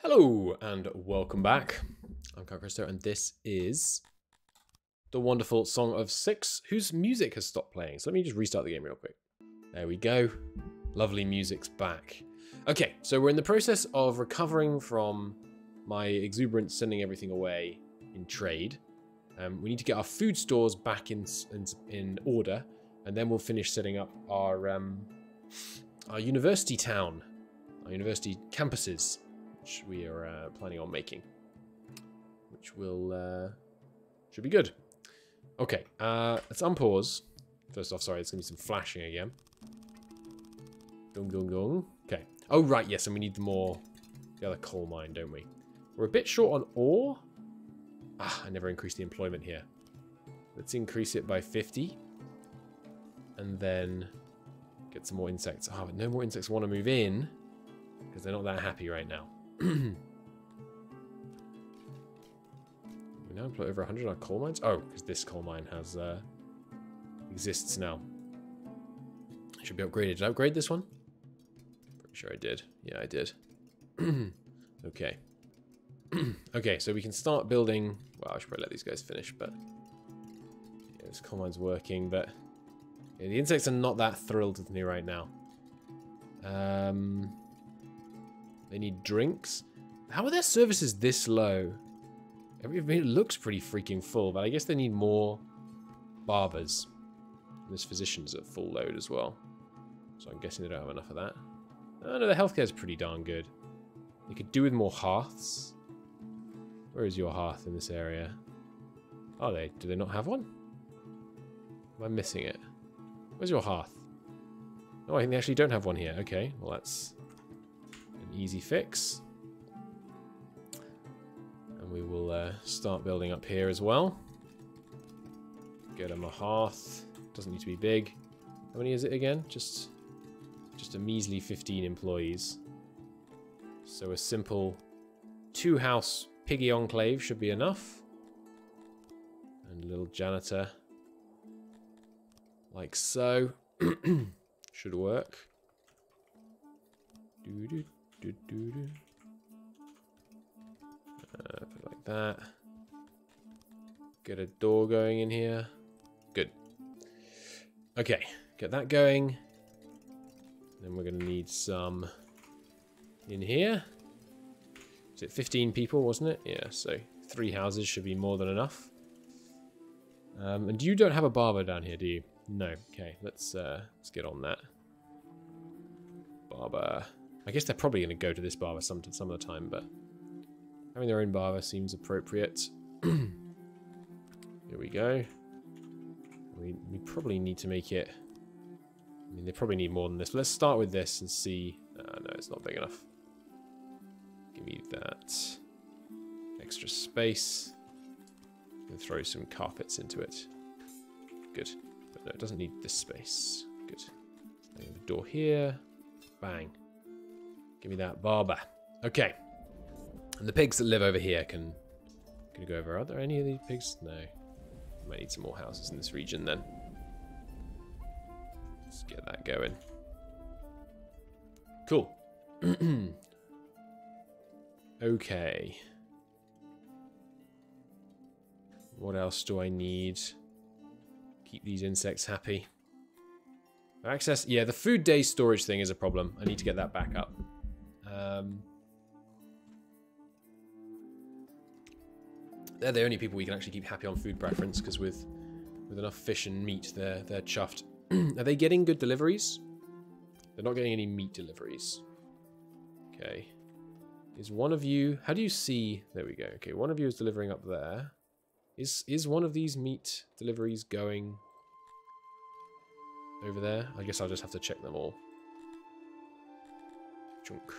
Hello and welcome back. I'm Christo and this is the wonderful Song of Six, whose music has stopped playing. So let me just restart the game real quick. There we go. Lovely music's back. Okay, so we're in the process of recovering from my exuberance sending everything away in trade. We need to get our food stores back in order, and then we'll finish setting up our university town, our university campuses, which we are planning on making, which will should be good. Okay, let's unpause. First off, sorry, there's gonna be some flashing again. Dung dung dung. Okay. Oh right, yes, and we need the other coal mine, don't we? We're a bit short on ore. Ah, I never increased the employment here. Let's increase it by 50, and then get some more insects. Ah, but no more insects want to move in because they're not that happy right now. We now employ over 100 on our coal mines. Oh, because this coal mine has exists now. Should be upgraded. Did I upgrade this one? Pretty sure I did. Yeah, I did. Okay. Okay, so we can start building. Well, I should probably let these guys finish, but yeah, this coal mine's working. But yeah, the insects are not that thrilled with me right now. They need drinks. How are their services this low? It looks pretty freaking full, but I guess they need more barbers. And this physician's at full load as well. So I'm guessing they don't have enough of that. Oh no, the healthcare's pretty darn good. They could do with more hearths. Where is your hearth in this area? Are they? Do they not have one? Am I missing it? Where's your hearth? Oh, I think they actually don't have one here. Okay, well that's an easy fix. And we will start building up here as well. Get them a hearth. Doesn't need to be big. How many is it again? Just a measly 15 employees. So a simple 2-house piggy enclave should be enough. And a little janitor. Like so. Should work. Put it like that. Get a door going in here. Good. Okay, get that going. Then we're going to need some in here. Is it 15 people, wasn't it? Yeah, so 3 houses should be more than enough. And you don't have a barber down here, do you? No. Okay, let's get on that. Barber. I guess they're probably going to go to this barber some of the time, but having their own barber seems appropriate. Here we go. We probably need to make it. I mean, they probably need more than this. But let's start with this and see. No, it's not big enough. Give me that extra space. And throw some carpets into it. Good. But no, it doesn't need this space. Good. The door here. Bang. Give me that barber. Okay. And the pigs that live over here can go over. Are there any of these pigs? No. Might need some more houses in this region then. Let's get that going. Cool. Okay. What else do I need? Keep these insects happy. Access. Yeah, the food day storage thing is a problem. I need to get that back up. They're the only people we can actually keep happy on food preference, because with enough fish and meat, they're chuffed. Are they getting good deliveries? They're not getting any meat deliveries. Okay. Is one of you... How do you see... There we go. Okay, one of you is delivering up there. Is one of these meat deliveries going over there? I guess I'll just have to check them all. Chunk.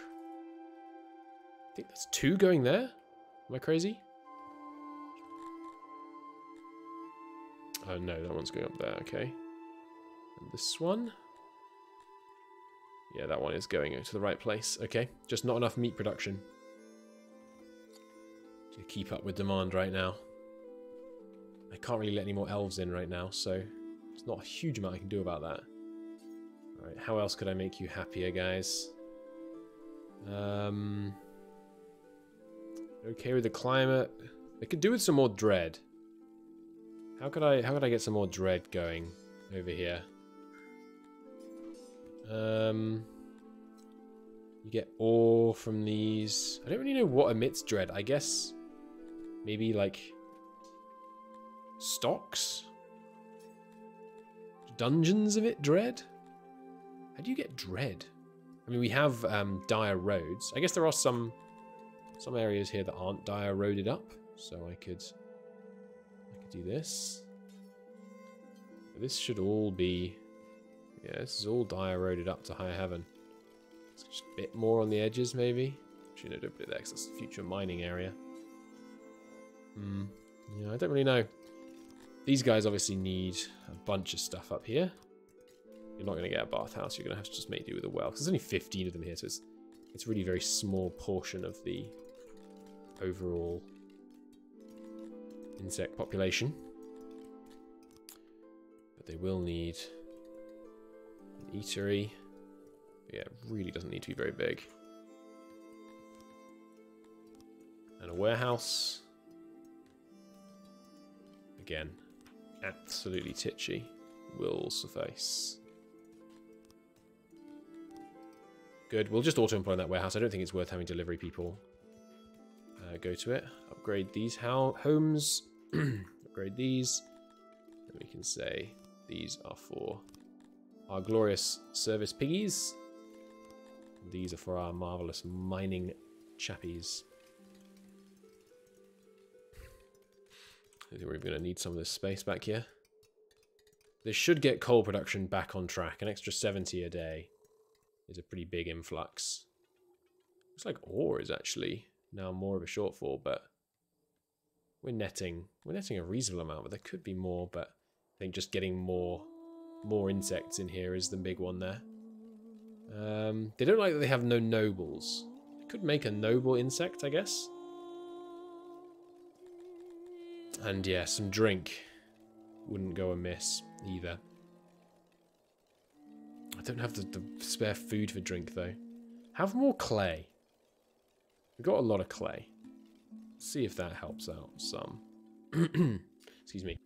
I think that's 2 going there. Am I crazy? Oh no, that one's going up there. Okay. And this one? Yeah, that one is going to the right place. Okay, just not enough meat production to keep up with demand right now. I can't really let any more elves in right now, so there's not a huge amount I can do about that. Alright, how else could I make you happier, guys? Okay with the climate. They could do with some more dread. How could I get some more dread going over here? You get ore from these. I don't really know what emits dread. I guess maybe like stocks? Dungeons emit dread? How do you get dread? I mean, we have dire roads. I guess there are some areas here that aren't dire roaded up, so I could do this. This should all be, yeah, this is all dire roaded up to high heaven. It's just a bit more on the edges, maybe. Actually, no, don't put it there because that's the future mining area. Yeah, I don't really know. These guys obviously need a bunch of stuff up here. You're not going to get a bathhouse. You're going to have to just make do with a well. Because there's only 15 of them here, so it's really a very small portion of the overall insect population. But they will need an eatery. Yeah, it really doesn't need to be very big. And a warehouse. Again, absolutely titchy. Will suffice. Good. We'll just auto-employ that warehouse. I don't think it's worth having delivery people go to it. Upgrade these homes. Upgrade these. And we can say these are for our glorious service piggies. And these are for our marvelous mining chappies. I think we're going to need some of this space back here. This should get coal production back on track. An extra 70 a day is a pretty big influx. Looks like ore is actually now more of a shortfall, but we're netting a reasonable amount, but there could be more, but I think just getting more insects in here is the big one there. They don't like that they have no nobles. They could make a noble insect, I guess. And yeah, some drink wouldn't go amiss either. I don't have the spare food for drink though. Have more clay. We've got a lot of clay. Let's see if that helps out some. Excuse me.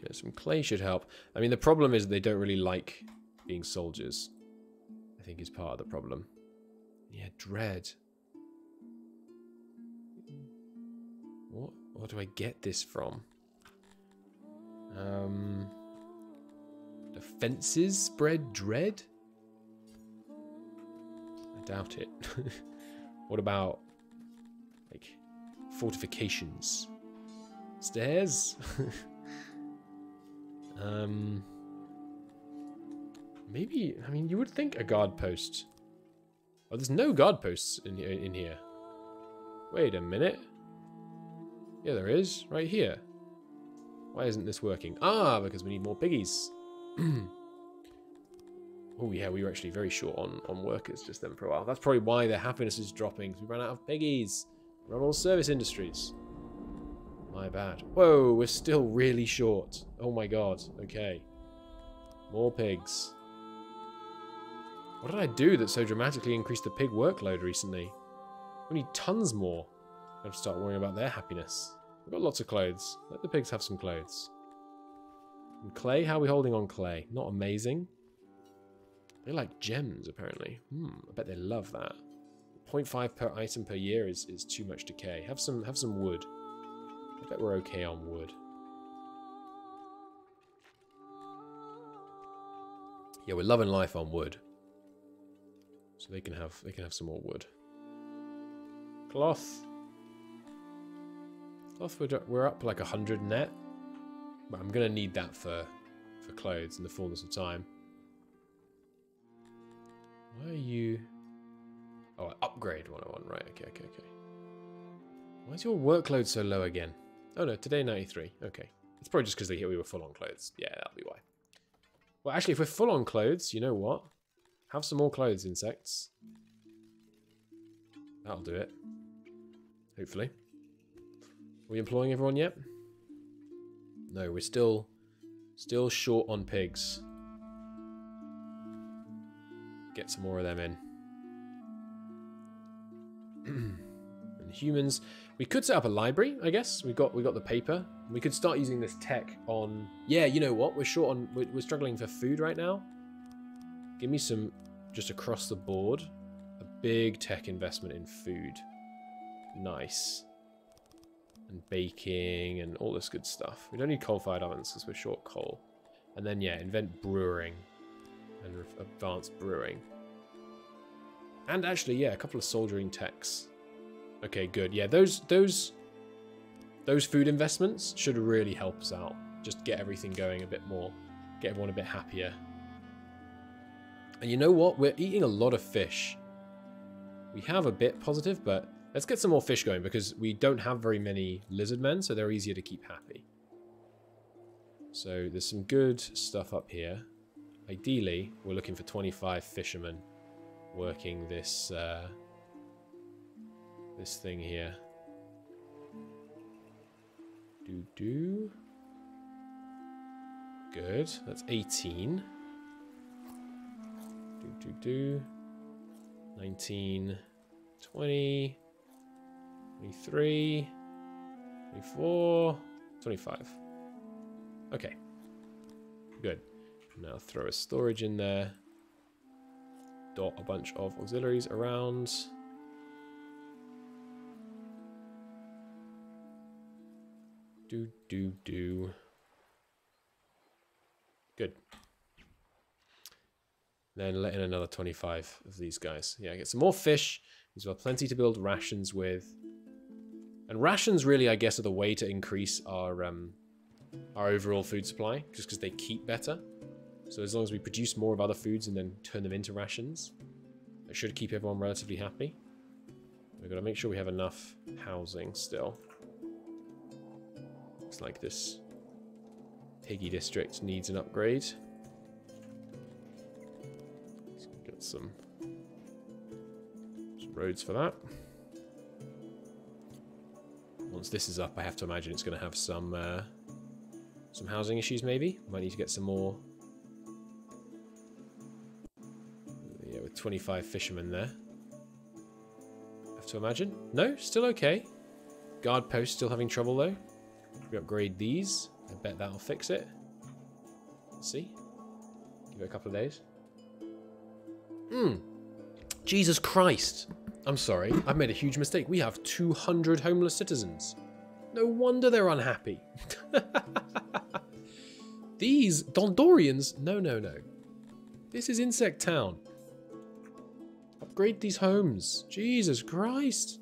Yeah, some clay should help. I mean, the problem is they don't really like being soldiers. I think is part of the problem. Yeah, dread. What do I get this from? The fences spread dread? I doubt it. What about, like, fortifications? Stairs? Maybe, I mean, you would think a guard post. Oh, there's no guard posts in here. Wait a minute. Yeah, there is, right here. Why isn't this working? Ah, because we need more piggies. Oh yeah, we were actually very short on workers just then for a while. That's probably why their happiness is dropping, because we ran out of piggies. We're on all service industries. My bad. Whoa, we're still really short. Oh my god, okay. More pigs. What did I do that so dramatically increased the pig workload recently? We need tons more. I have to start worrying about their happiness. We've got lots of clothes. Let the pigs have some clothes. And clay? How are we holding on clay? Not amazing. They like gems, apparently. I bet they love that. 0.5 per item per year is too much decay. Have some wood. I bet we're okay on wood. Yeah, we're loving life on wood. So they can have some more wood. Cloth. Cloth, we're up like 100 net. But I'm gonna need that for clothes in the fullness of time. Why are you... Oh, upgrade 101, right, okay. Why is your workload so low again? Oh no, today 93, okay. It's probably just because we were full on clothes. Yeah, that'll be why. Well, actually, if we're full on clothes, you know what? Have some more clothes, insects. That'll do it. Hopefully. Are we employing everyone yet? No, we're still short on pigs. Get some more of them in. And humans. We could set up a library, I guess. We got the paper. We could start using this tech on... Yeah, you know what? We're short on... We're struggling for food right now. Give me some... Just across the board. A big tech investment in food. Nice. And baking and all this good stuff. We don't need coal-fired ovens because we're short coal. And then, yeah, invent brewing. And advanced brewing. And actually, yeah, a couple of soldiering techs. Okay, good. Yeah, those food investments should really help us out. Just get everything going a bit more. Get everyone a bit happier. And you know what? We're eating a lot of fish. We have a bit positive, but let's get some more fish going because we don't have very many lizard men, so they're easier to keep happy. So there's some good stuff up here. Ideally, we're looking for 25 fishermen working this this thing here. Good. That's 18. 19, 20, 23, 24, 25. Okay. Good. Now throw a storage in there. Dot a bunch of auxiliaries around. Good. Then let in another 25 of these guys. Yeah, get some more fish. These are plenty to build rations with. And rations really, I guess, are the way to increase our overall food supply, just because they keep better. So as long as we produce more of other foods and then turn them into rations, it should keep everyone relatively happy. We've got to make sure we have enough housing still. Looks like this piggy district needs an upgrade. Let's get some roads for that. Once this is up, I have to imagine it's going to have some housing issues maybe. Might need to get some more. Yeah, with 25 fishermen there. Have to imagine. No, still okay. Guard post still having trouble though. We upgrade these. I bet that'll fix it. Let's see. Give it a couple of days. Jesus Christ. I'm sorry. I've made a huge mistake. We have 200 homeless citizens. No wonder they're unhappy. These Dondorians... No. This is Insect Town. Upgrade these homes. Jesus Christ.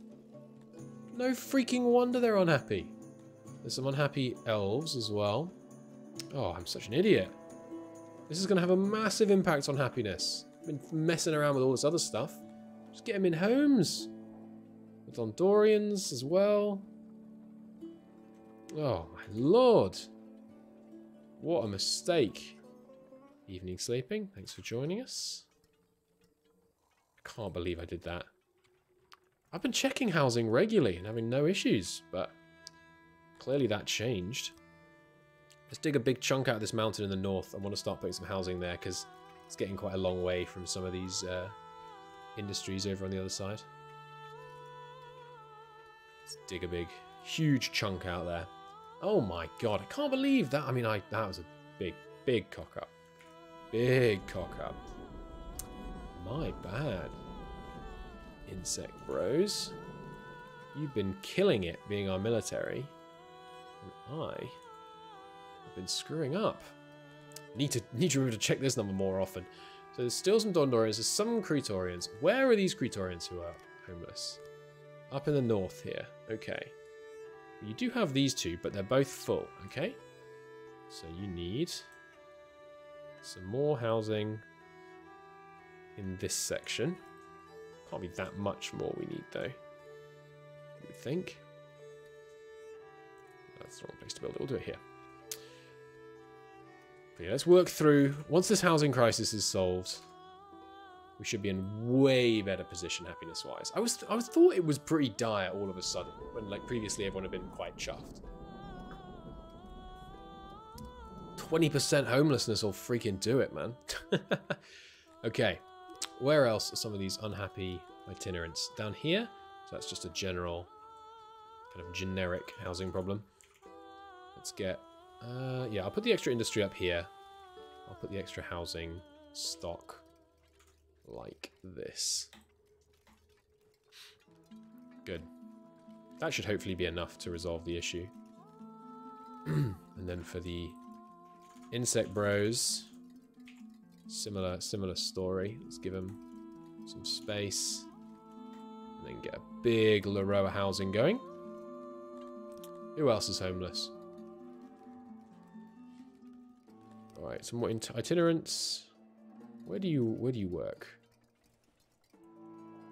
No freaking wonder they're unhappy. There's some unhappy elves as well. Oh, I'm such an idiot. This is going to have a massive impact on happiness. I've been messing around with all this other stuff. Just get them in homes. The Dondorians as well. Oh, my lord. What a mistake. Evening sleeping. Thanks for joining us. I can't believe I did that. I've been checking housing regularly and having no issues, but clearly that changed. Let's dig a big chunk out of this mountain in the north. I want to start putting some housing there because it's getting quite a long way from some of these industries over on the other side. Let's dig a big, huge chunk out there. Oh my god, I can't believe that. I mean, that was a big cock up. Big cock up. My bad. Insect bros. You've been killing it being our military. And I have been screwing up. Need to remember to check this number more often. So there's still some Dondorians, there's some Cretorians. Where are these Cretorians who are homeless? Up in the north here. Okay. You do have these two, but they're both full, okay? So you need some more housing in this section. Can't be that much more we need, though. You would think. That's the wrong place to build it. We'll do it here. But yeah, let's work through. Once this housing crisis is solved, we should be in way better position happiness-wise. I thought it was pretty dire all of a sudden, when like previously everyone had been quite chuffed. 20% homelessness will freaking do it, man. Okay, where else are some of these unhappy itinerants? Down here, So that's just a general, kind of generic housing problem. Let's get... yeah, I'll put the extra industry up here. I'll put the extra housing stock like this. Good. That should hopefully be enough to resolve the issue. And then for the insect bros, similar story. Let's give them some space. And then get a big Laroa housing going. Who else is homeless? Alright, some more itinerants. Where do you work?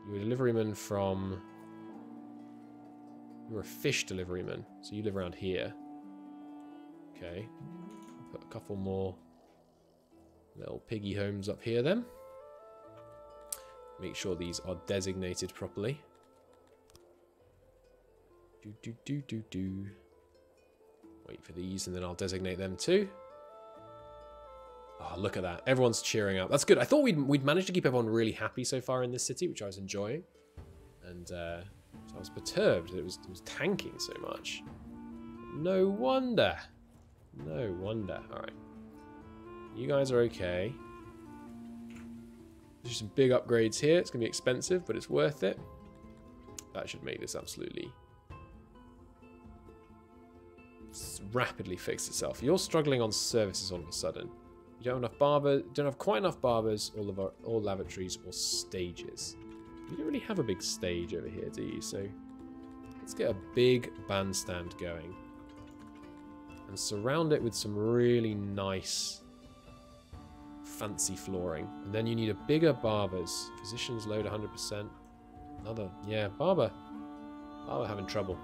You're a deliveryman from... You're a fish deliveryman, so you live around here. Okay. Put a couple more little piggy homes up here then. Make sure these are designated properly. Wait for these and then I'll designate them too. Oh, look at that. Everyone's cheering up. That's good. I thought we'd managed to keep everyone really happy so far in this city, which I was enjoying. And so I was perturbed that it was tanking so much. No wonder. No wonder. Alright. You guys are okay. There's some big upgrades here. It's going to be expensive, but it's worth it. That should make this absolutely rapidly fix itself. You're struggling on services all of a sudden. You don't have enough barbers, don't have quite enough barbers, or lavatories, or stages. You don't really have a big stage over here, do you? So let's get a big bandstand going. And surround it with some really nice fancy flooring. And then you need a bigger barbers. Physicians load 100%. Another, yeah, barber having trouble.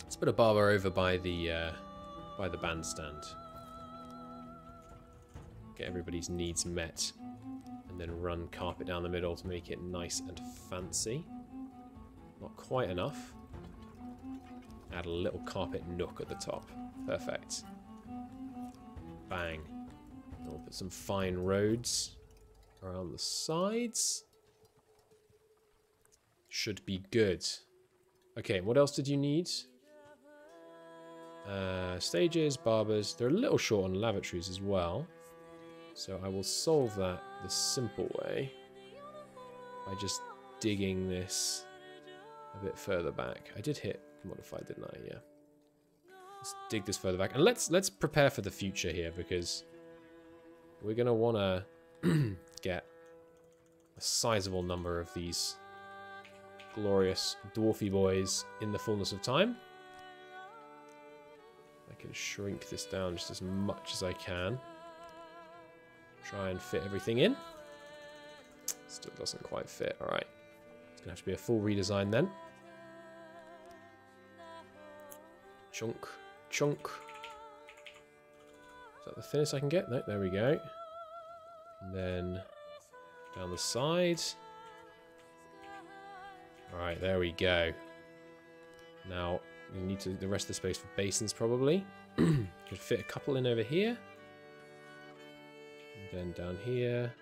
Let's put a barber over by the bandstand. Get everybody's needs met. And then run carpet down the middle to make it nice and fancy. Not quite enough. Add a little carpet nook at the top. Perfect. Bang. We'll put some fine roads around the sides. Should be good. Okay, what else did you need? Stages, barbers. They're a little short on lavatories as well. So I will solve that the simple way by just digging this a bit further back. I did hit modify, didn't I? Yeah. Let's dig this further back. And let's prepare for the future here, because we're going to want to get a sizable number of these glorious dwarfy boys in the fullness of time. I can shrink this down just as much as I can. Try and fit everything in. Still doesn't quite fit. Alright. It's going to have to be a full redesign then. Chunk. Chunk. Is that the thinnest I can get? No, there we go. And then down the side. Alright, there we go. Now, we need the rest of the space for basins probably. Could fit a couple in over here. And then down here.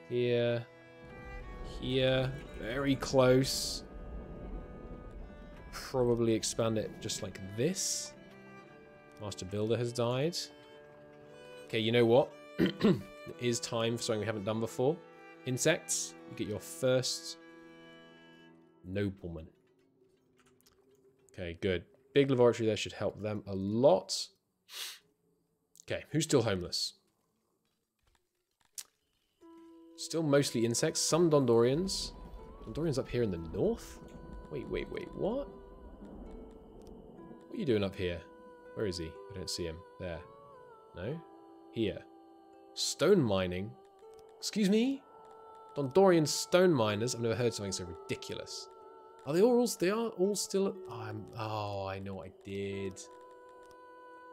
Here. Here. Very close. Probably expand it just like this. Master Builder has died. Okay, you know what? It is time for something we haven't done before. Insects. You get your first nobleman. Okay, good. Big laboratory there should help them a lot. Okay, who's still homeless? Still mostly insects. Some Dondorians. Dondorians up here in the north? Wait, what? What are you doing up here? Where is he? I don't see him. There. No? Here. Stone mining? Excuse me? Dondorian stone miners? I've never heard something so ridiculous. Are they all still... Oh, I know what I did.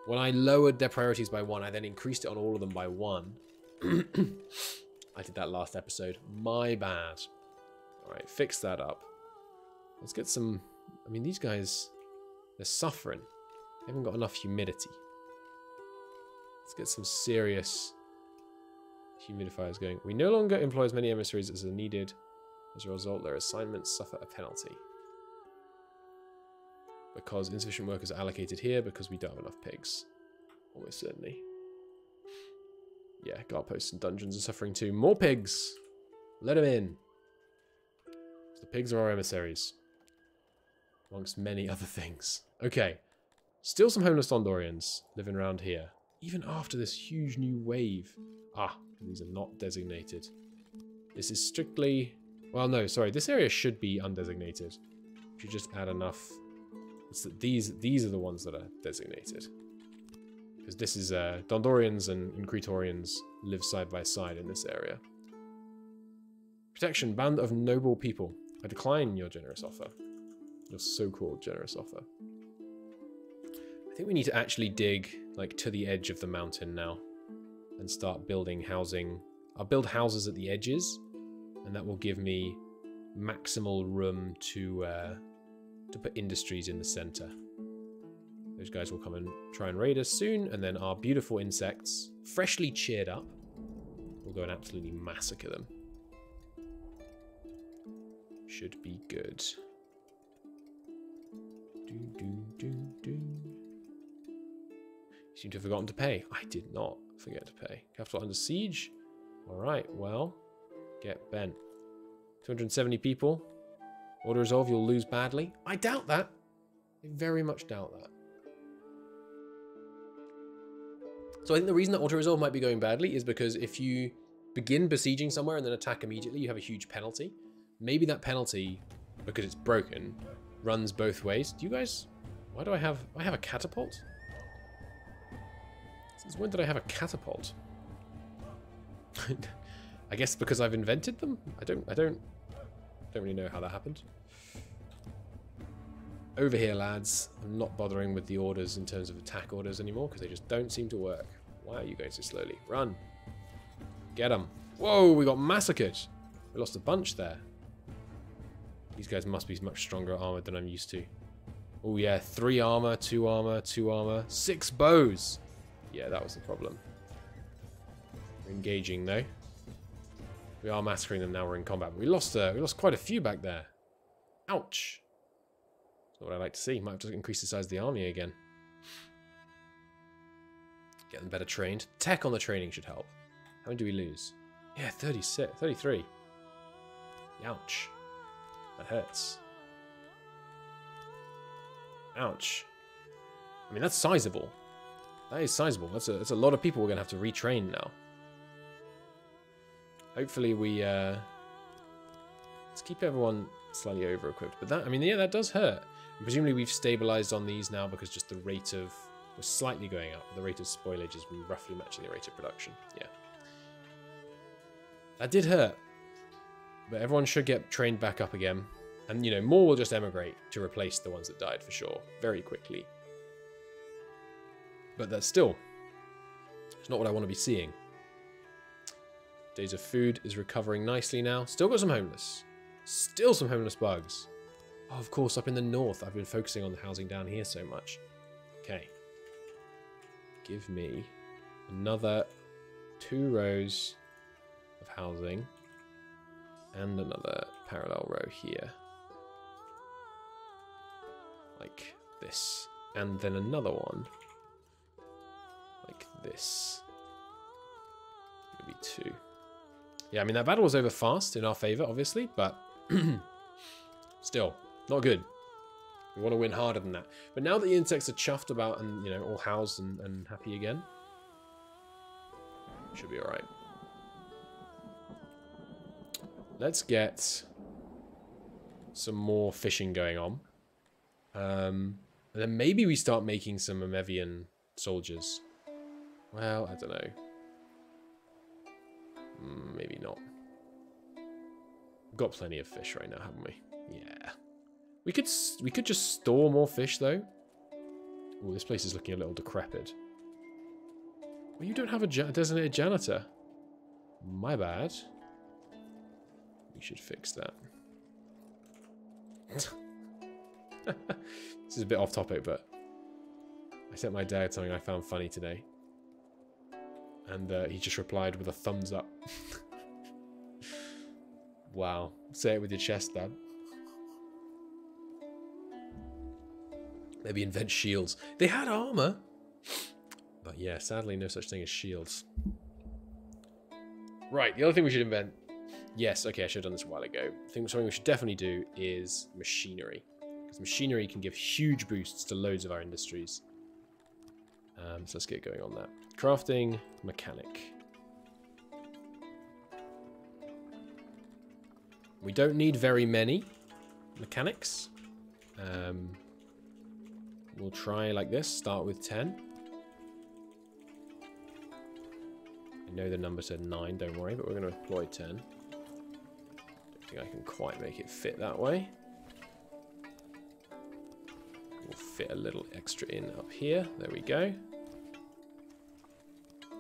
When I lowered their priorities by 1, I then increased it on all of them by 1. I did that last episode. My bad. Alright, fix that up. Let's get some... I mean, these guys... They're suffering. They haven't got enough humidity. Let's get some serious humidifiers going. We no longer employ as many emissaries as are needed As a result, their assignments suffer a penalty. Because insufficient workers are allocated here because we don't have enough pigs. Almost certainly. Yeah, guard posts and dungeons are suffering too. More pigs! Let them in. The pigs are our emissaries. Amongst many other things. Okay. Still some homeless Dondorians living around here. Even after this huge new wave. Ah, these are not designated. This is strictly... Well, no, sorry. This area should be undesignated. We should just add enough... It's that these are the ones that are designated. Because this is... Dondorians and Cretorians live side by side in this area. Protection. Band of noble people. I decline your generous offer. Your so-called generous offer. I think we need to actually dig, like, to the edge of the mountain now. And start building housing. I'll build houses at the edges. And that will give me maximal room to put industries in the center. Those guys will come and try and raid us soon. And then our beautiful insects, freshly cheered up, will go and absolutely massacre them. Should be good. You seem to have forgotten to pay. I did not forget to pay. Capital under siege. Alright, well, get bent. 270 people. Order resolve, you'll lose badly. I doubt that. I very much doubt that. So I think the reason that auto resolve might be going badly is because if you begin besieging somewhere and then attack immediately, you have a huge penalty. Maybe that penalty, because it's broken, runs both ways. Do you guys... Why do I have a catapult? Since when did I have a catapult? I guess because I've invented them? I don't really know how that happened. Over here, lads. I'm not bothering with the orders in terms of attack orders anymore because they just don't seem to work. Why are you going so slowly? Run. Get them. Whoa, we got massacred. We lost a bunch there. These guys must be much stronger armored than I'm used to. Oh yeah, 3 armor, 2 armor, 2 armor, 6 bows. Yeah, that was the problem. We're engaging though. We are massacring them now. We're in combat. But we lost quite a few back there. Ouch. That's not what I like to see. Might have to increase the size of the army again. Get them better trained. Tech on the training should help. How many do we lose? Yeah, 36, 33. Ouch. That hurts. Ouch. I mean, that's sizable. That is sizable. That's a lot of people we're going to have to retrain now. Hopefully we... let's keep everyone slightly over-equipped. But that, I mean, yeah, that does hurt. And presumably we've stabilized on these now because just the rate of... We're slightly going up. The rate of spoilage is roughly matching the rate of production. Yeah. That did hurt. But everyone should get trained back up again. And, you know, more will just emigrate to replace the ones that died for sure. Very quickly. But that's still... It's not what I want to be seeing. Days of food is recovering nicely now. Still got some homeless. Still some homeless bugs. Oh, of course, up in the north. I've been focusing on the housing down here so much. Okay. Give me another 2 rows of housing. And another parallel row here. Like this. And then another one. Like this. Maybe 2. Yeah, I mean, that battle was over fast in our favor, obviously, but still, not good. We want to win harder than that. But now that the insects are chuffed about and, you know, all housed and happy again, should be alright. Let's get some more fishing going on. And then maybe we start making some Amevian soldiers. Well, I don't know. Maybe not. We've got plenty of fish right now, haven't we? Yeah. We could just store more fish though. Oh, this place is looking a little decrepit. Well, you don't have a designated janitor. My bad. We should fix that. This is a bit off topic, but I sent my dad something I found funny today. And he just replied with a thumbs up. Wow. Say it with your chest, Dad. Maybe invent shields. They had armor. But yeah, sadly, no such thing as shields. Right, the other thing we should invent... Yes, okay, I should have done this a while ago. I think something we should definitely do is machinery. Because machinery can give huge boosts to loads of our industries. So let's get going on that. Crafting, mechanic. We don't need very many mechanics. We'll try like this, start with 10. I know the number said 9, don't worry, but we're going to employ 10. Don't think I can quite make it fit that way. We'll fit a little extra in up here. There we go.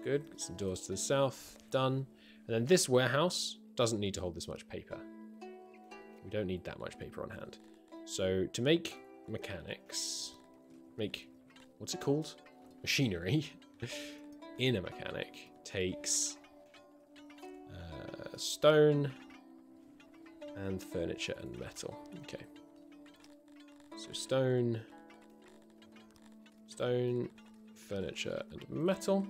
Good. Get some doors to the south. Done. And then this warehouse doesn't need to hold this much paper. We don't need that much paper on hand. So to make mechanics, what's it called? Machinery in a mechanic takes stone and furniture and metal. Okay. So stone, furniture and metal.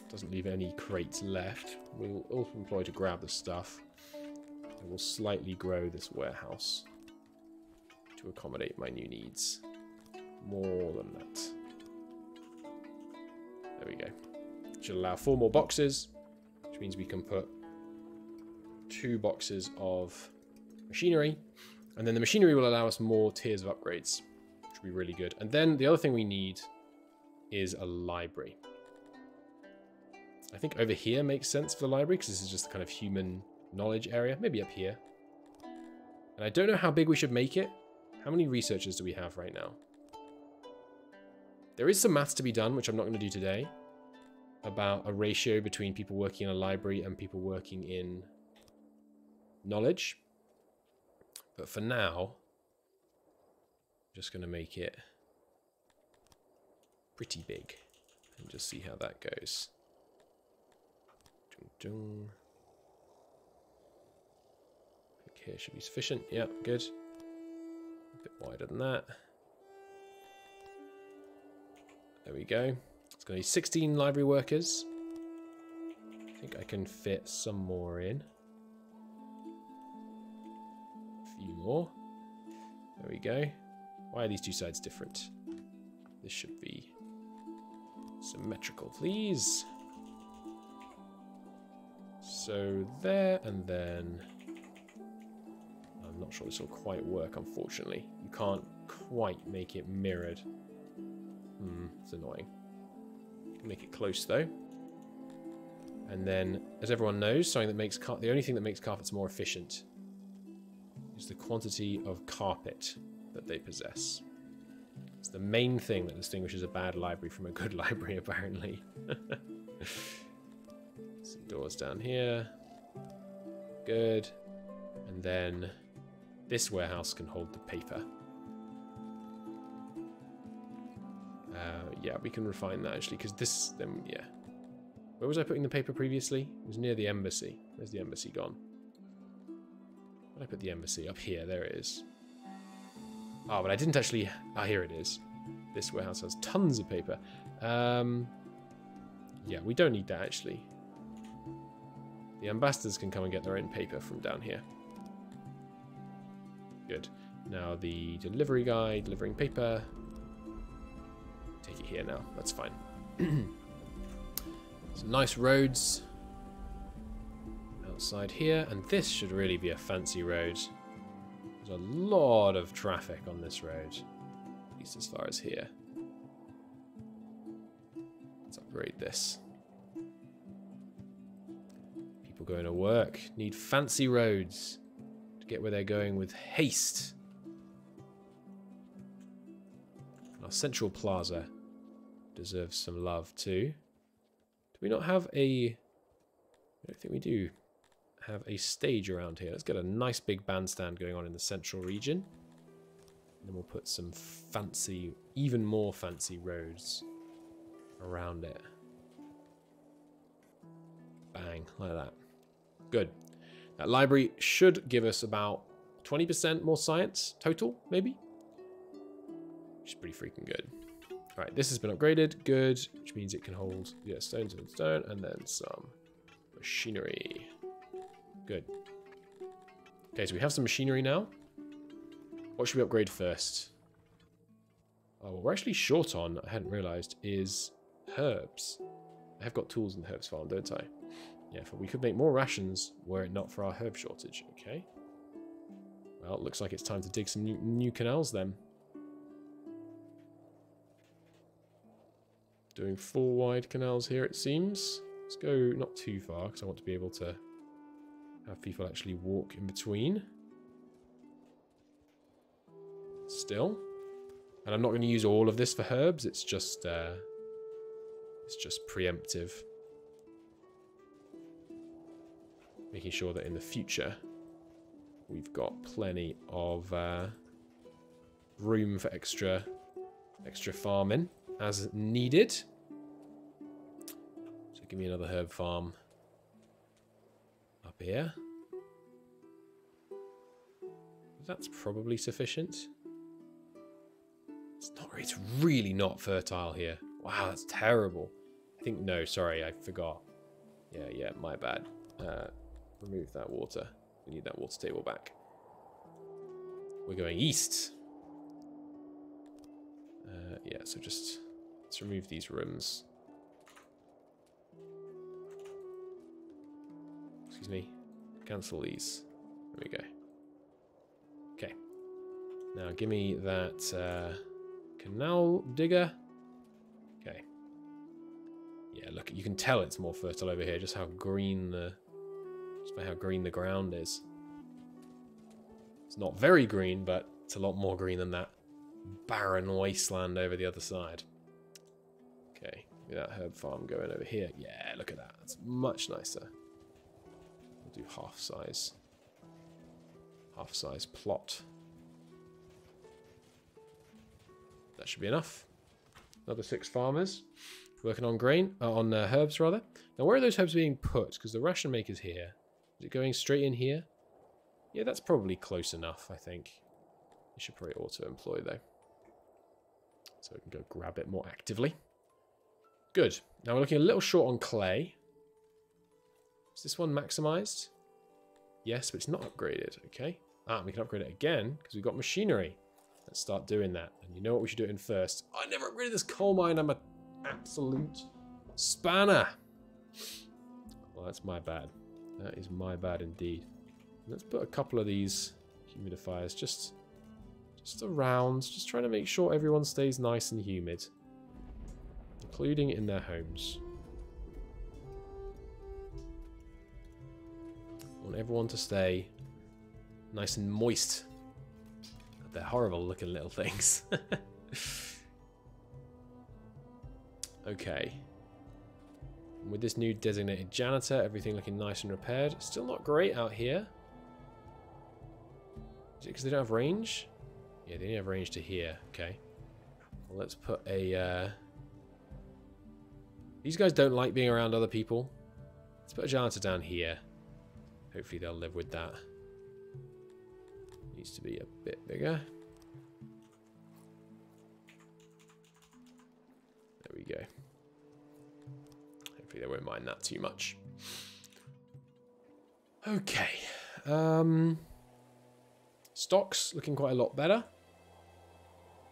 Doesn't leave any crates left. We'll also employ to grab the stuff. And we'll slightly grow this warehouse to accommodate my new needs. More than that. There we go. Should allow 4 more boxes, which means we can put 2 boxes of machinery. And then the machinery will allow us more tiers of upgrades, which will be really good. And then the other thing we need is a library. I think over here makes sense for the library, because this is just the kind of human knowledge area. Maybe up here. And I don't know how big we should make it. How many researchers do we have right now? There is some maths to be done, which I'm not going to do today, about a ratio between people working in a library and people working in knowledge. But for now, I'm just going to make it pretty big and just see how that goes. Dun, dun. I think here should be sufficient. Yeah, good. A bit wider than that. There we go. It's going to be 16 library workers. I think I can fit some more in. A few more. There we go. Why are these two sides different? This should be symmetrical, please. So there, and then... I'm not sure this will quite work, unfortunately. You can't quite make it mirrored. It's annoying. You can make it close, though. And then, as everyone knows, something that makes the only thing that makes carpets more efficient is the quantity of carpet that they possess. It's the main thing that distinguishes a bad library from a good library, apparently. Some doors down here. Good. And then this warehouse can hold the paper. Yeah, we can refine that, actually, because this, then, yeah. Where was I putting the paper previously? It was near the embassy. Where's the embassy gone? Where did I put the embassy? Up here, there it is. Oh, but I didn't actually... Ah, here it is. This warehouse has tons of paper. Yeah, we don't need that, actually. The ambassadors can come and get their own paper from down here. Good. Now the delivery guy delivering paper... Take it here now. That's fine. Some nice roads outside here, and this should really be a fancy road. There's a lot of traffic on this road, at least as far as here. Let's upgrade this. People going to work need fancy roads to get where they're going with haste. Our central plaza deserves some love too. Do we not have a... I don't think we do have a stage around here. Let's get a nice big bandstand going on in the central region. And then we'll put some fancy, even more fancy roads around it. Bang, like that. Good. That library should give us about 20% more science total, maybe? Which is pretty freaking good. Alright, this has been upgraded. Good. Which means it can hold, yeah, stone, and then some machinery. Good. Okay, so we have some machinery now. What should we upgrade first? Oh, what we're actually short on, I hadn't realized, is herbs. I have got tools in the herbs farm, don't I? Yeah, we could make more rations were it not for our herb shortage. Okay. Well, it looks like it's time to dig some new canals then. Doing 4 wide canals here, it seems. Let's go not too far, because I want to be able to have people actually walk in between. Still. And I'm not going to use all of this for herbs, it's just preemptive. Making sure that in the future we've got plenty of room for extra farming as needed. So give me another herb farm up here. That's probably sufficient. It's really not fertile here. Wow, that's terrible. I think, no, sorry, I forgot. Yeah, my bad. Remove that water. We need that water table back. We're going east. Yeah, so just let's remove these rooms. Excuse me. Cancel these. There we go. Okay. Now give me that canal digger. Okay. Yeah, look, you can tell it's more fertile over here, just how green by how green the ground is. It's not very green, but it's a lot more green than that barren wasteland over the other side. Okay, look at that herb farm going over here. Yeah, look at that. That's much nicer. We'll do half size plot. That should be enough. Another 6 farmers working on grain, on herbs rather. Now, where are those herbs being put? Because the ration maker's here. Is it going straight in here? Yeah, that's probably close enough, I think. You should probably auto-employ, though. So we can go grab it more actively. Good. Now we're looking a little short on clay. Is this one maximized? Yes, but it's not upgraded. Okay. We can upgrade it again because we've got machinery. Let's start doing that. And you know what we should do it in first? Oh, I never upgraded this coal mine. I'm an absolute spanner. Well, that's my bad. That is my bad indeed. Let's put a couple of these humidifiers just around, just trying to make sure everyone stays nice and humid, including in their homes. I want everyone to stay nice and moist. They're horrible looking little things. Okay. And with this new designated janitor, everything looking nice and repaired. Still not great out here. Is it because they don't have range? Yeah, they only have range to here. Okay. Well, let's put a... These guys don't like being around other people. Let's put a janitor down here. Hopefully they'll live with that. Needs to be a bit bigger. There we go. Hopefully they won't mind that too much. Okay. Stocks looking quite a lot better.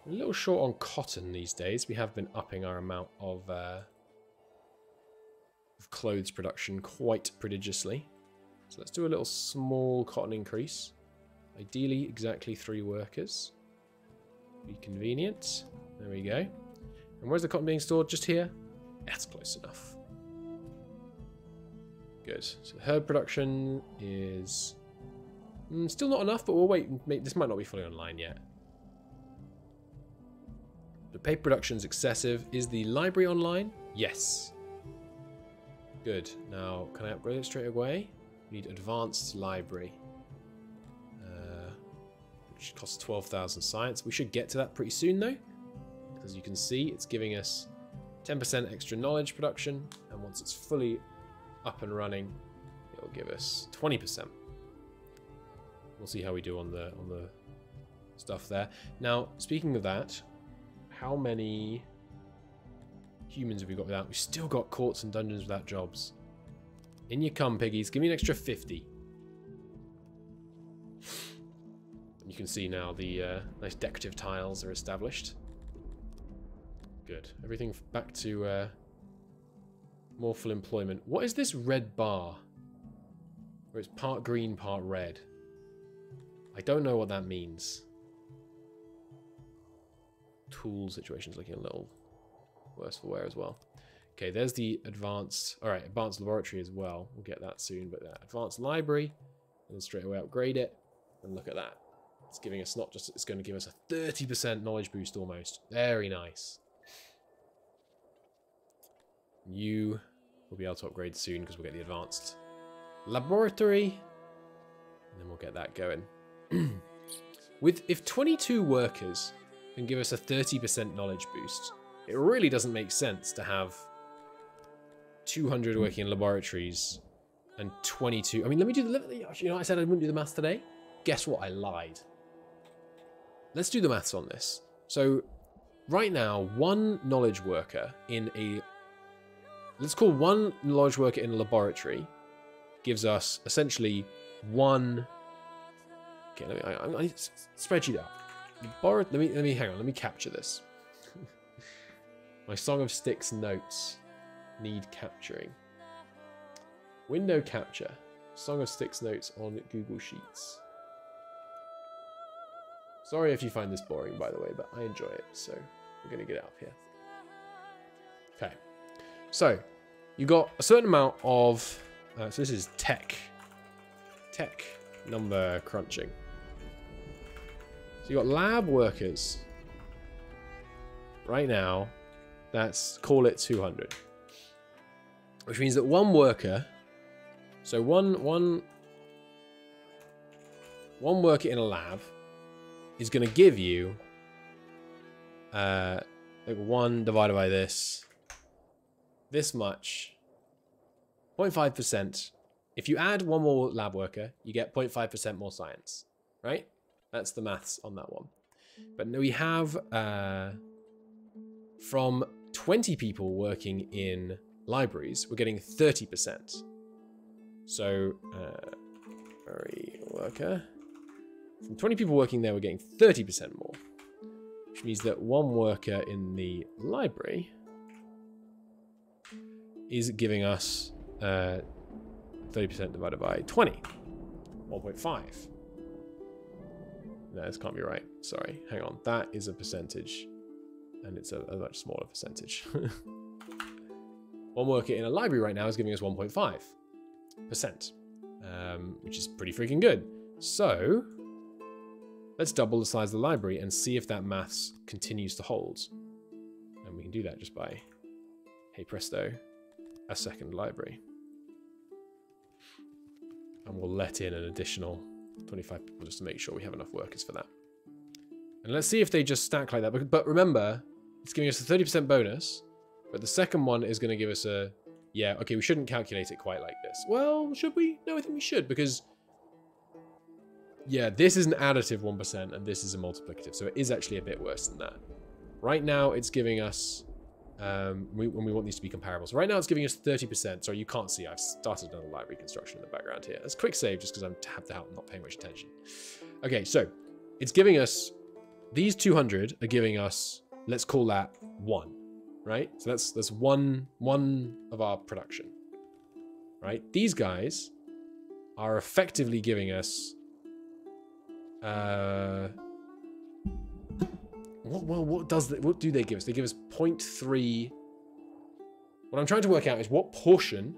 A little short on cotton these days. We have been upping our amount of clothes production quite prodigiously. So let's do a little small cotton increase. Ideally, exactly 3 workers. Be convenient. There we go. And where's the cotton being stored? Just here? That's close enough. Good. So herb production is still not enough, but we'll wait. This might not be fully online yet. The paper production is excessive. Is the library online? Yes. Good. Now, can I upgrade it straight away? We need advanced library. Which costs 12,000 science. We should get to that pretty soon, though. As you can see, it's giving us 10% extra knowledge production. And once it's fully up and running, it'll give us 20%. We'll see how we do on the stuff there. Now, speaking of that, how many humans have we got without? We've still got courts and dungeons without jobs. In you come, piggies. Give me an extra 50. And you can see now the nice decorative tiles are established. Good. Everything back to more full employment. What is this red bar? Where it's part green, part red. I don't know what that means. Tool situation's looking a little worse for wear as well. Okay, there's the advanced... Alright, advanced laboratory as well. We'll get that soon, but advanced library. And then straight away upgrade it. And look at that. It's giving us not just... It's going to give us a 30% knowledge boost almost. Very nice. You will be able to upgrade soon because we'll get the advanced laboratory. And then we'll get that going. If 22 workers can give us a 30% knowledge boost, it really doesn't make sense to have 200 working in laboratories and 22. I mean, let me do the... You know, I said I wouldn't do the maths today. Guess what? I lied. Let's do the maths on this. So, right now, one knowledge worker in a... Let's call one knowledge worker in a laboratory gives us essentially one... Okay, I spreadsheet out. Let me hang on. Let me capture this. My Song of Sticks notes need capturing. Window capture. Song of Sticks notes on Google Sheets. Sorry if you find this boring, by the way, but I enjoy it, so we're going to get it up here. Okay. So, you got a certain amount of... so this is tech number crunching. So you got lab workers. Right now, let's call it 200. Which means that one worker, so one worker in a lab is going to give you like 1 divided by this much, 0.5%. If you add one more lab worker, you get 0.5% more science, right? That's the maths on that one. But now we have from 20 people working in libraries, we're getting 30%. So, worker. From 20 people working there, we're getting 30% more. Which means that one worker in the library is giving us 30% divided by 20. 1.5. No, this can't be right. Sorry, hang on. That is a percentage. And it's a much smaller percentage. One worker in a library right now is giving us 1.5%. Which is pretty freaking good. So, let's double the size of the library and see if that maths continues to hold. And we can do that just by, hey presto, a second library. And we'll let in an additional 25 people just to make sure we have enough workers for that. And let's see if they just stack like that. But remember, it's giving us a 30% bonus. But the second one is going to give us a... Yeah, okay, we shouldn't calculate it quite like this. Well, should we? No, I think we should, because... Yeah, this is an additive 1%, and this is a multiplicative. So it is actually a bit worse than that. Right now, it's giving us... when we want these to be comparable. So right now, it's giving us 30%. Sorry, you can't see. I've started another library construction in the background here. It's a quick save, just because I'm not paying much attention. Okay, so it's giving us... These 200 are giving us... Let's call that 1. Right? So that's one of our production. Right? These guys are effectively giving us what do they give us? They give us 0.3. What I'm trying to work out is what portion,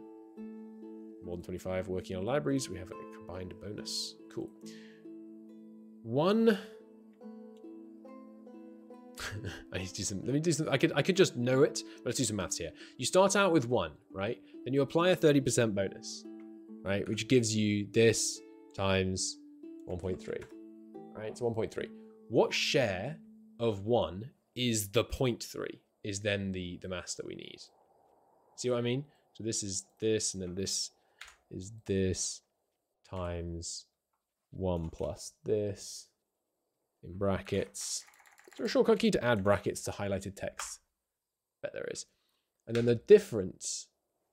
more than 25 working on libraries, we have a combined bonus. Cool. One I need to do some, let me do some, I could just know it, but let's do some maths here. You start out with 1, right? Then you apply a 30% bonus, right? Which gives you this times 1.3, right? So 1.3. What share of 1 is the 0.3 is then the mass that we need. See what I mean? So this is this, and then this is this times 1 plus this in brackets. Is there a shortcut key to add brackets to highlighted text? Bet there is. And then the difference,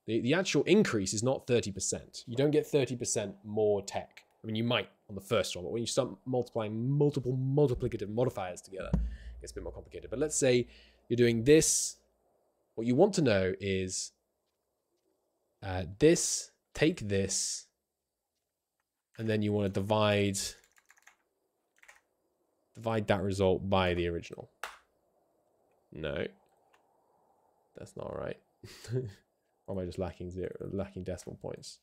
the actual increase is not 30%. You don't get 30% more tech. I mean, you might on the first one, but when you start multiplying multiple multiplicative modifiers together, it gets a bit more complicated. But let's say you're doing this. What you want to know is this, take this, and then you want to divide that result by the original. No, that's not right. Or am I just lacking decimal points?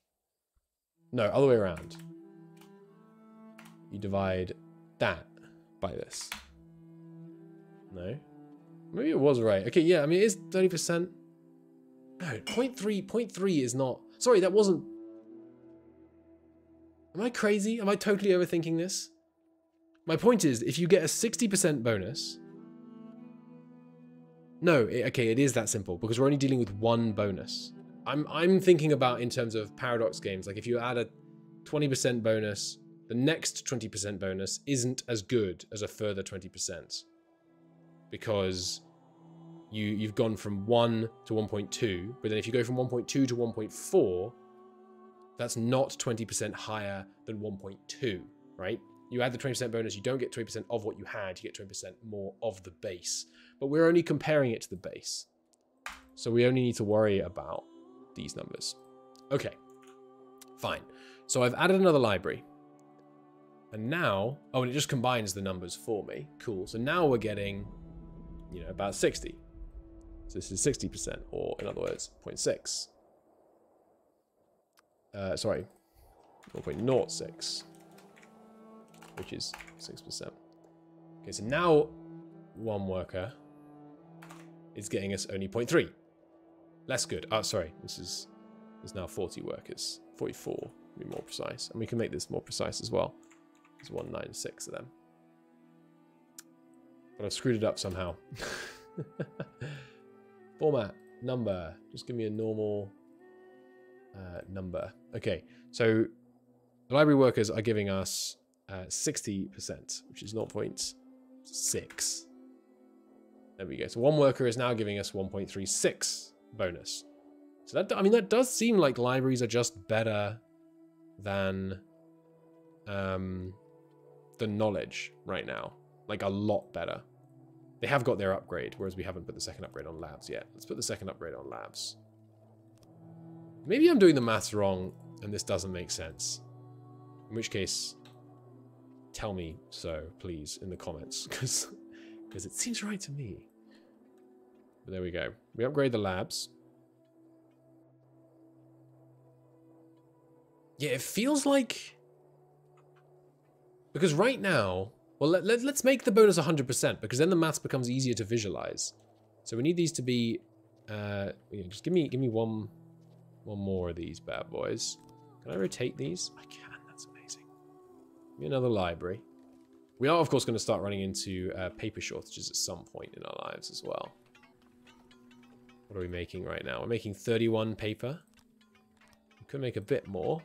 No, other way around. You divide that by this. No? Maybe it was right. Okay, yeah, I mean, it is 30%. No, 0.3 is not... Sorry, that wasn't... Am I crazy? Am I totally overthinking this? My point is, if you get a 60% bonus... No, okay, it is that simple, because we're only dealing with one bonus. I'm thinking about in terms of paradox games, like if you add a 20% bonus, the next 20% bonus isn't as good as a further 20%. Because you've gone from 1 to 1.2, but then if you go from 1.2 to 1.4, that's not 20% higher than 1.2, right? You add the 20% bonus, you don't get 20% of what you had, you get 20% more of the base. But we're only comparing it to the base. So we only need to worry about these numbers. Okay, fine. So I've added another library. And now, oh, and it just combines the numbers for me. Cool. So now we're getting, you know, about 60. So this is 60%, or in other words, 0.6. Sorry, 0.06, which is 6%. Okay, so now one worker is getting us only 0.3. Less good. Oh, sorry, there's now 40 workers. 44, to be more precise. And we can make this more precise as well. There's 196 of them. But I've screwed it up somehow. Format, number. Just give me a normal number. Okay, so the library workers are giving us 60%, which is 0.6. There we go. So one worker is now giving us 1.36 bonus. So that, I mean, that does seem like libraries are just better than the knowledge right now. Like a lot better. They have got their upgrade, whereas we haven't put the second upgrade on labs yet. Let's put the second upgrade on labs. Maybe I'm doing the maths wrong and this doesn't make sense. In which case, tell me so, please, in the comments, because it seems right to me. But there we go. We upgrade the labs. Yeah, it feels like... Because right now... Well, let's make the bonus 100%, because then the maths becomes easier to visualize. So we need these to be... yeah, just give me one more of these bad boys. Can I rotate these? I can. That's amazing. Give me another library. We are, of course, going to start running into paper shortages at some point in our lives as well. What are we making right now? We're making 31 paper. We could make a bit more.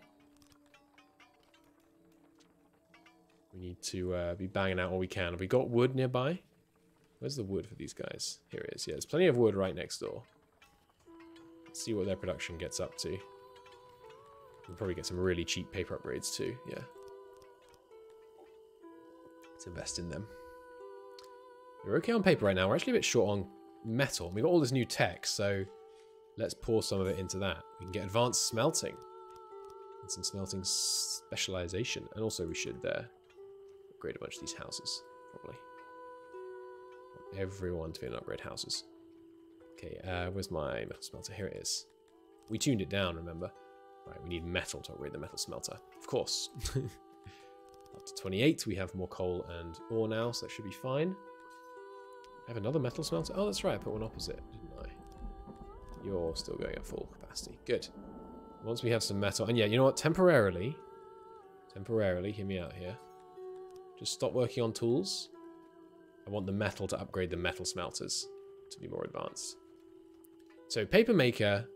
We need to be banging out what we can. Have we got wood nearby? Where's the wood for these guys? Here it is. Yeah, there's plenty of wood right next door. Let's see what their production gets up to. We'll probably get some really cheap paper upgrades too. Yeah. Let's invest in them. We're okay on paper right now. We're actually a bit short on metal. We've got all this new tech, so let's pour some of it into that. We can get advanced smelting. And some smelting specialization. And also we should upgrade a bunch of these houses, probably. Want everyone to be in upgrade houses. Okay, where's my metal smelter? Here it is. We tuned it down, remember? Right, we need metal to upgrade the metal smelter. Of course. Up to 28, we have more coal and ore now, so that should be fine. I have another metal smelter? Oh, that's right, I put one opposite, didn't I? You're still going at full capacity. Good. Once we have some metal, and yeah, you know what? Temporarily, hear me out here. Just stop working on tools. I want the metal to upgrade the metal smelters to be more advanced. So paper maker,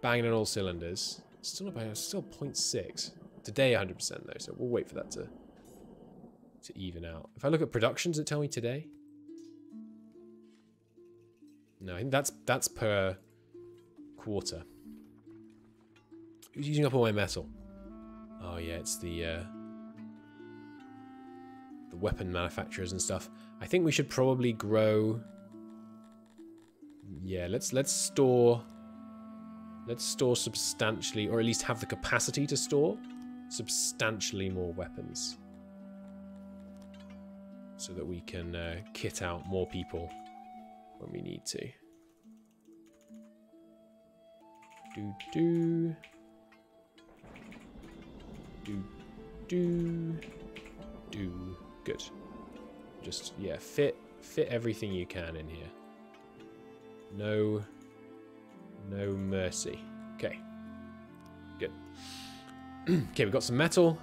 banging on all cylinders. Still not banging, still 0.6. Today 100% though, so we'll wait for that to to even out. If I look at production, does it tell me today? No, I think that's per quarter. Who's using up all my metal? Oh yeah, it's the weapon manufacturers and stuff. I think we should probably grow. Yeah, let's store substantially, or at least have the capacity to store substantially more weapons, so that we can kit out more people when we need to. Good. Just, yeah, fit everything you can in here. No mercy. Okay. Good. Okay, we've got some metal.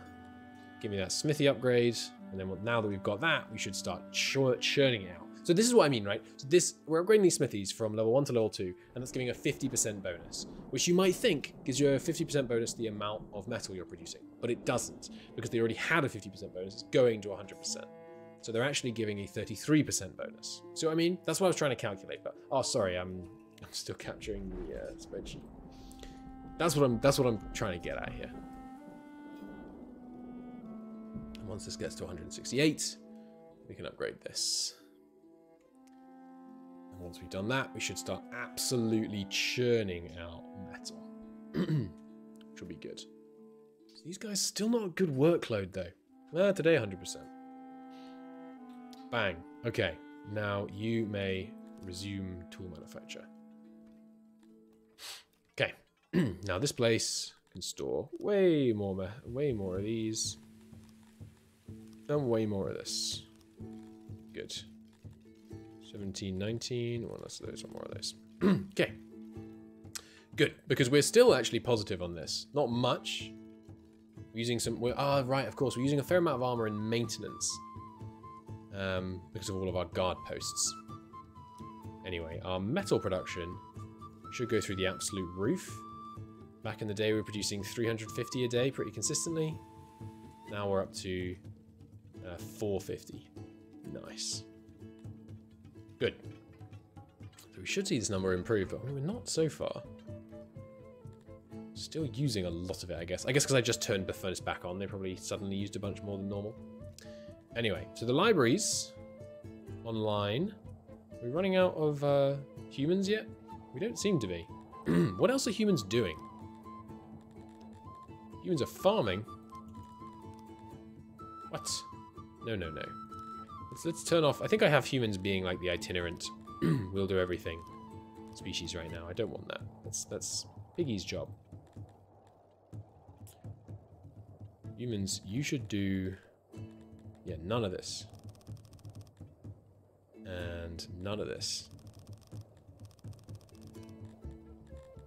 Give me that smithy upgrade. And then now that we've got that, we should start churning it out. So this is what I mean, right? So we're upgrading these smithies from level 1 to level 2, and that's giving a 50% bonus, which you might think gives you a 50% bonus to the amount of metal you're producing. But it doesn't, because they already had a 50% bonus. It's going to 100%. So they're actually giving a 33% bonus. So I mean, that's what I was trying to calculate. But oh, sorry, I'm still capturing the spreadsheet. That's what I'm trying to get at here. And once this gets to 168, we can upgrade this. And once we've done that, we should start absolutely churning out metal, which will be good. So these guys still not a good workload though. Today 100%. Bang. Okay, now you may resume tool manufacture. Okay, now this place can store way more of these, and way more of this. Good. 17, 19. One less of those, one more of those. Okay. Good, because we're still actually positive on this. Not much. We're using some. Right, of course, we're using a fair amount of armor in maintenance. Because of all of our guard posts. Anyway, our metal production should go through the absolute roof. Back in the day, we were producing 350 a day pretty consistently. Now we're up to 450. Nice. Good. So we should see this number improve, but we're not so far. Still using a lot of it, I guess. I guess because I just turned the furnace back on, they probably suddenly used a bunch more than normal. Anyway, so the libraries online. Are we running out of humans yet? We don't seem to be. What else are humans doing? Humans are farming. What? No. Let's turn off. I think I have humans being like the itinerant. We'll do everything species right now. I don't want that. That's Piggy's job. Humans, you should do. Yeah, none of this. And none of this.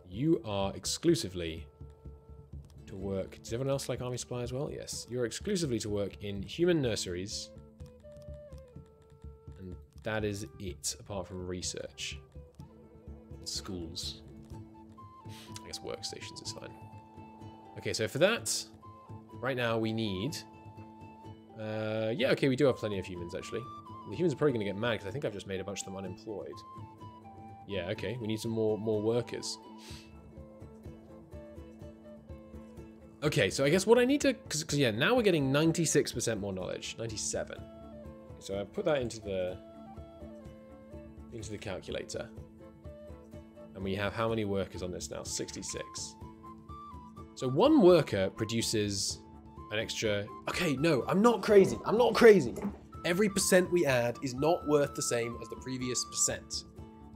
You are exclusively to work... Does everyone else like army supply as well? Yes. You're exclusively to work in human nurseries. And that is it, apart from research. And schools. I guess workstations is fine. Okay, so for that, right now we need... yeah, okay, we do have plenty of humans, actually. The humans are probably going to get mad, because I think I've just made a bunch of them unemployed. Yeah, okay, we need some more workers. Okay, so I guess what I need to... Because, yeah, now we're getting 96% more knowledge. 97. So I put that into the calculator. And we have how many workers on this now? 66. So one worker produces... an extra... Okay, no, I'm not crazy. I'm not crazy. Every percent we add is not worth the same as the previous percent.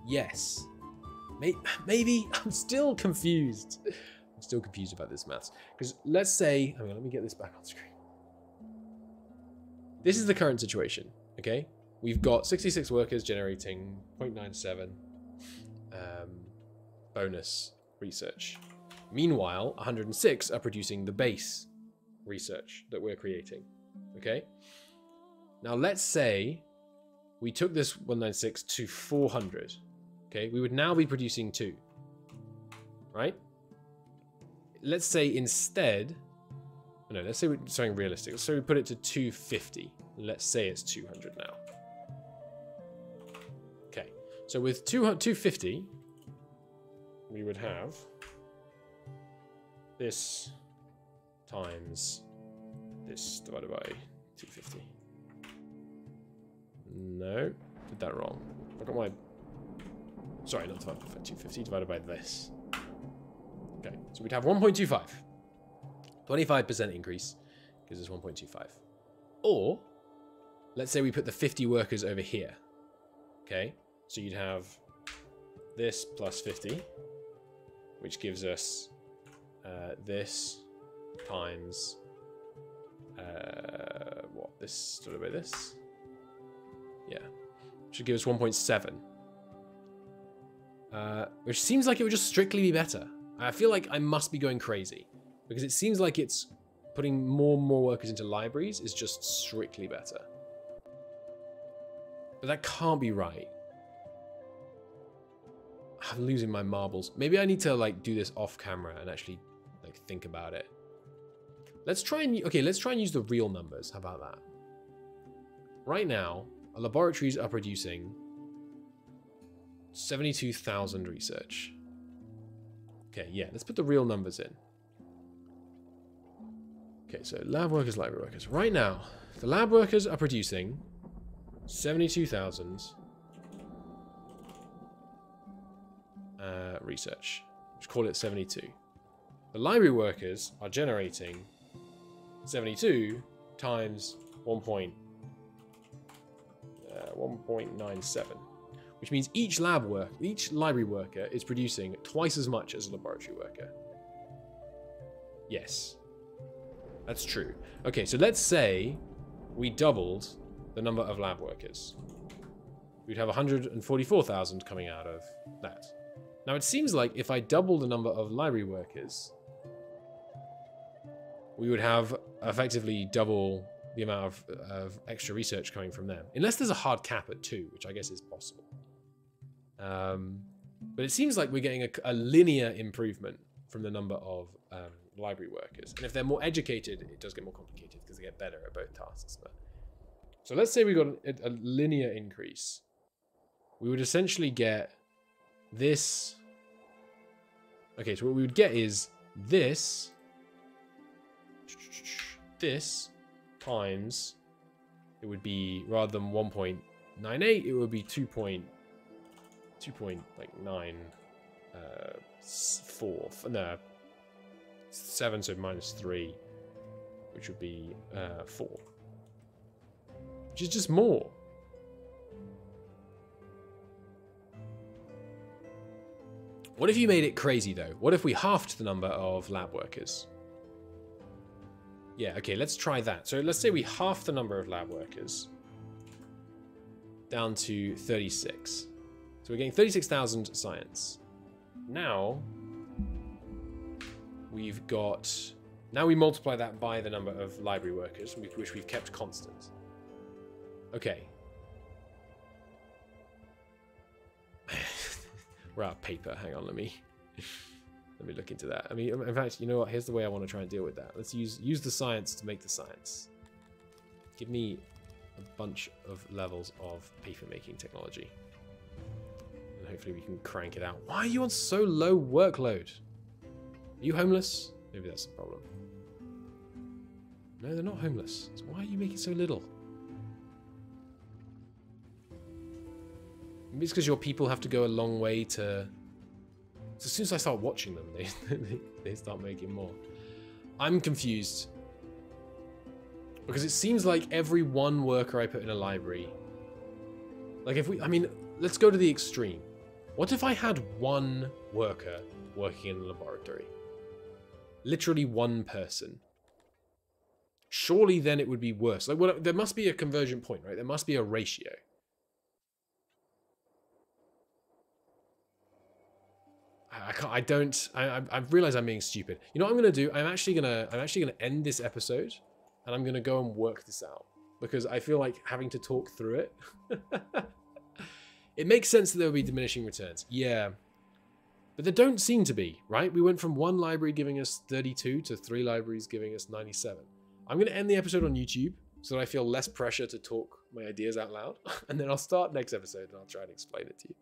Yes. Maybe. I'm still confused. I'm still confused about this maths. Because let's say... Hang on, let me get this back on screen. This is the current situation, okay? We've got 66 workers generating 0.97 bonus research. Meanwhile, 106 are producing the base research that we're creating. Okay? Now let's say we took this 196 to 400. Okay? We would now be producing 2. Right? Let's say instead No, let's say we're something realistic. So we put it to 250. Let's say it's 200 now. Okay, so with 250, we would have this times this divided by 250. No, did that wrong. I got my... Sorry, not divided by 250, divided by this. Okay, so we'd have 1.25. 25% increase gives us 1.25. Or, let's say we put the 50 workers over here. Okay, so you'd have this plus 50, which gives us this times what? This divided by this? Yeah, should give us 1.7. Which seems like it would just strictly be better. I feel like I must be going crazy. Because it seems like it's putting more and more workers into libraries is just strictly better. But that can't be right. I'm losing my marbles. Maybe I need to like do this off camera and actually like think about it. Let's try and use the real numbers. How about that? Right now, our laboratories are producing 72,000 research. Okay, yeah, let's put the real numbers in. Okay, so lab workers, library workers. Right now, the lab workers are producing 72,000 research. Let's call it 72. The library workers are generating 72 times 1.97, which means each library worker is producing twice as much as a laboratory worker. Yes. That's true. Okay, so let's say we doubled the number of lab workers. We'd have 144,000 coming out of that. Now it seems like if I double the number of library workers, we would have effectively double the amount of extra research coming from them. Unless there's a hard cap at 2, which I guess is possible. But it seems like we're getting a linear improvement from the number of library workers. And if they're more educated, it does get more complicated because they get better at both tasks. But... So let's say we got a linear increase. We would essentially get this. Okay, so what we would get is this times, it would be, rather than 1.98, it would be 2.94, no, 7, so minus 3, which would be 4, which is just more. What if you made it crazy though? What if we halved the number of lab workers? Yeah, okay, let's try that. So let's say we half the number of lab workers down to 36. So we're getting 36,000 science. Now we've got... Now we multiply that by the number of library workers, which we've kept constant. Okay. We're out of paper. Hang on, let me look into that. I mean, in fact, you know what? Here's the way I want to try and deal with that. Let's use the science to make the science. Give me a bunch of levels of paper making technology. And hopefully we can crank it out. Why are you on so low workload? Are you homeless? Maybe that's the problem. No, they're not homeless. So why are you making so little? Maybe it's because your people have to go a long way to... So as soon as I start watching them, they start making more. I'm confused. Because it seems like every one worker I put in a library... Like if we... I mean, let's go to the extreme. What if I had one worker working in a laboratory? Literally one person. Surely then it would be worse. Like, well, there must be a convergent point, right? There must be a ratio. I realize I'm being stupid. You know what I'm gonna do? I'm actually gonna end this episode, and I'm gonna go and work this out because I feel like having to talk through it. It makes sense that there will be diminishing returns. Yeah, But there don't seem to be, right? We went from one library giving us 32 to 3 libraries giving us 97. I'm going to end the episode on YouTube so that I feel less pressure to talk my ideas out loud. And then I'll start next episode and I'll try and explain it to you.